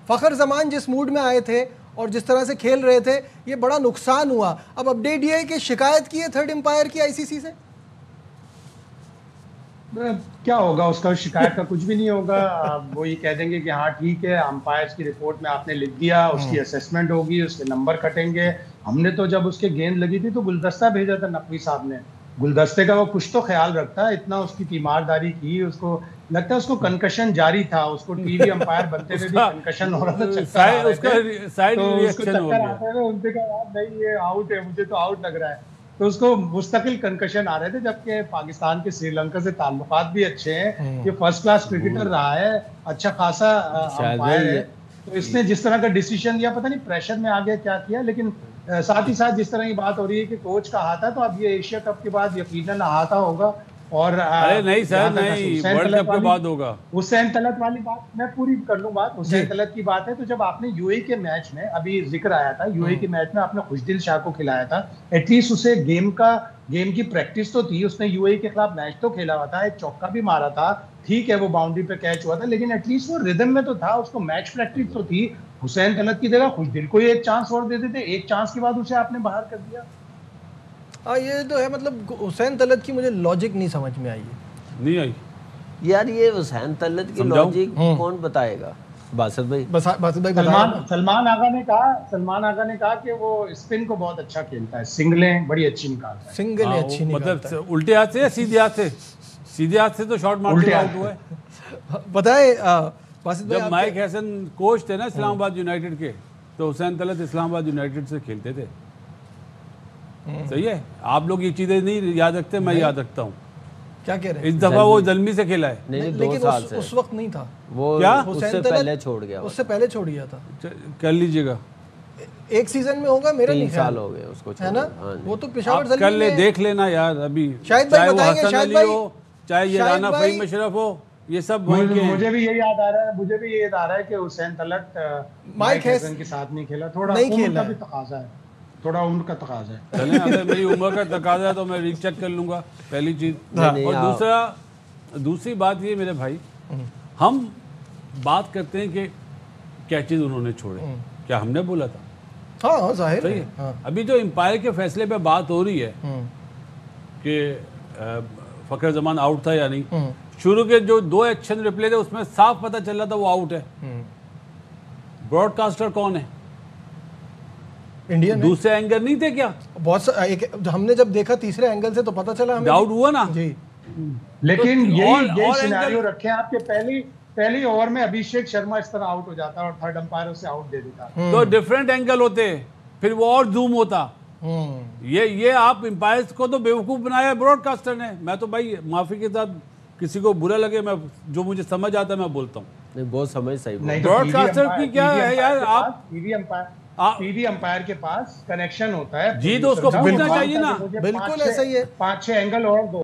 फ़खर जमान जिस मूड में आए थे और जिस तरह से खेल रहे थे, ये बड़ा नुकसान हुआ। अब अपडेट ये है कि शिकायत की है थर्ड एम्पायर की आईसीसी से। क्या होगा उसका, शिकायत का कुछ भी नहीं होगा। वो ये कह देंगे कि हाँ ठीक है, अंपायर्स की रिपोर्ट में आपने लिख दिया, उसकी असेसमेंट होगी, उसके नंबर कटेंगे। हमने तो जब उसके गेंद लगी थी तो गुलदस्ता भेजा था नकवी साहब ने, गुलदस्ते का वो कुछ तो ख्याल रखता है। इतना उसकी तीमारदारी की, उसको लगता है उसको कंकशन जारी था, उसको टीवी अंपायर बनते हुए भी कंकशन हो रहा था, चक्कर आ रहे थे, तो उसको चक्कर आते थे। उनसे कहा नहीं ये आउट है, मुझे तो आउट लग रहा है, तो उसको मुस्तकिल कंकशन आ रहे थे। जबकि पाकिस्तान के श्रीलंका से ताल्लुकात भी अच्छे हैं, ये फर्स्ट क्लास क्रिकेटर रहा है, अच्छा खासा अंपायर है। तो इसने जिस तरह का डिसीजन लिया, पता नहीं प्रेशर में आ गया क्या किया, लेकिन साथ ही साथ जिस तरह की बात हो रही है कि कोच का हाथ है, तो अब ये एशिया कप के बाद यकीनन हाथा होगा। और अरे नहीं सर, नहीं, वर्ल्ड कप के बाद होगा। हुसैन तलत वाली बात मैं पूरी कर लूं बात। हुसैन तलत की बात है, तो जब आपने यूएई के मैच में, अभी जिक्र आया था यूएई के मैच में आपने खुशदिल शाह को खिलाया था, एटलीस्ट उसे गेम की प्रैक्टिस तो थी, उसने यूएई के खिलाफ मैच तो खेला हुआ था, एक चौका भी मारा था, ठीक है वो बाउंड्री पे कैच हुआ था, लेकिन एटलीस्ट वो रिदम में तो था, उसको मैच प्रैक्टिस तो थी। हुसैन तलत की जगह खुशदिल को एक चांस और दे देते, एक चांस के बाद उसे आपने बाहर कर दिया। हाँ ये तो है, मतलब हुसैन तलत की मुझे लॉजिक नहीं समझ में आई है। नहीं आई यार, ये हुसैन तलत की लॉजिक कौन बताएगा? बासित भाई, सलमान आगा ने कहा कि वो स्पिन को बहुत अच्छा खेलता है, सिंगलें बड़ी अच्छी निकालता है। सिंगलें अच्छी निकालता है, मतलब उल्टे हाथ से या सीधे हाथ से? सीधे हाथ से तो शॉट मारते आउट हुआ है। पता है जब माइक हैसन कोच थे ना इस्लामाबाद यूनाइटेड के, तो हुसैन तलत इस्लामाबाद यूनाइटेड से खेलते थे। सही है, आप लोग ये चीजें नहीं याद रखते, मैं याद रखता हूँ। क्या कह रहे हैं? इस दफा वो जल्मी से खेला है। नहीं, लेकिन 2 साल से उस वक्त नहीं था वो, क्या उससे पहले छोड़ गया, उससे पहले छोड़ गया था। कर लीजिएगा, एक सीजन में होगा, मेरा 3 साल हो गए उसको, है ना? वो तो पेशावर कर ले, देख लेना यार। अभी शायद चाहे वो बताएंगे, हसन अली हो, चाहे ये राना फहीम अशरफ हो, ये सब मुझे भी ये याद आ रहा है कि हुसैन तलत माइक हैसन के साथ नहीं खेला, थोड़ा उम्र का भी तकाजा है, थोड़ा उम्र का तकाजा है। चलें, अगर मेरी उम्र का तकाजा है तो मैं रीचेक कर लूंगा, पहली चीज। और दूसरी बात ये मेरे भाई, हम बात करते हैं कि क्या चीज उन्होंने छोड़े, क्या हमने बोला था? हाँ जाहिर है। हाँ। अभी जो एम्पायर के फैसले पे बात हो रही है कि फखर जमान आउट था या नहीं, शुरू के जो 2 एक्शन रिप्ले थे उसमें साफ पता चल रहा था वो आउट है। ब्रॉडकास्टर कौन है? इंडियन। दूसरे एंगल नहीं थे क्या? हमने जब देखा तीसरे एंगल से तो पता चला, हमें डाउट हुआ ना जी। लेकिन यही सिनेरियो रखे आपके पहली ओवर में अभिषेक शर्मा इस तरह आउट हो जाता और थर्ड अंपायर उसे आउट दे देता, तो डिफरेंट एंगल होते, फिर वो और जूम होता। ये आप एम्पायर्स को तो बेवकूफ बनाया है ब्रॉडकास्टर ने। मैं तो भाई माफी के साथ, किसी को बुरा लगे, मैं जो मुझे समझ आता है मैं बोलता हूँ। नहीं, बहुत समझ सही। ब्रॉडकास्टर की क्या है यार, आप टीवी अंपायर के पास कनेक्शन होता है जी, तो उसको पूछना चाहिए ना। बिल्कुल ऐसा ही है, 5-6 एंगल और दो।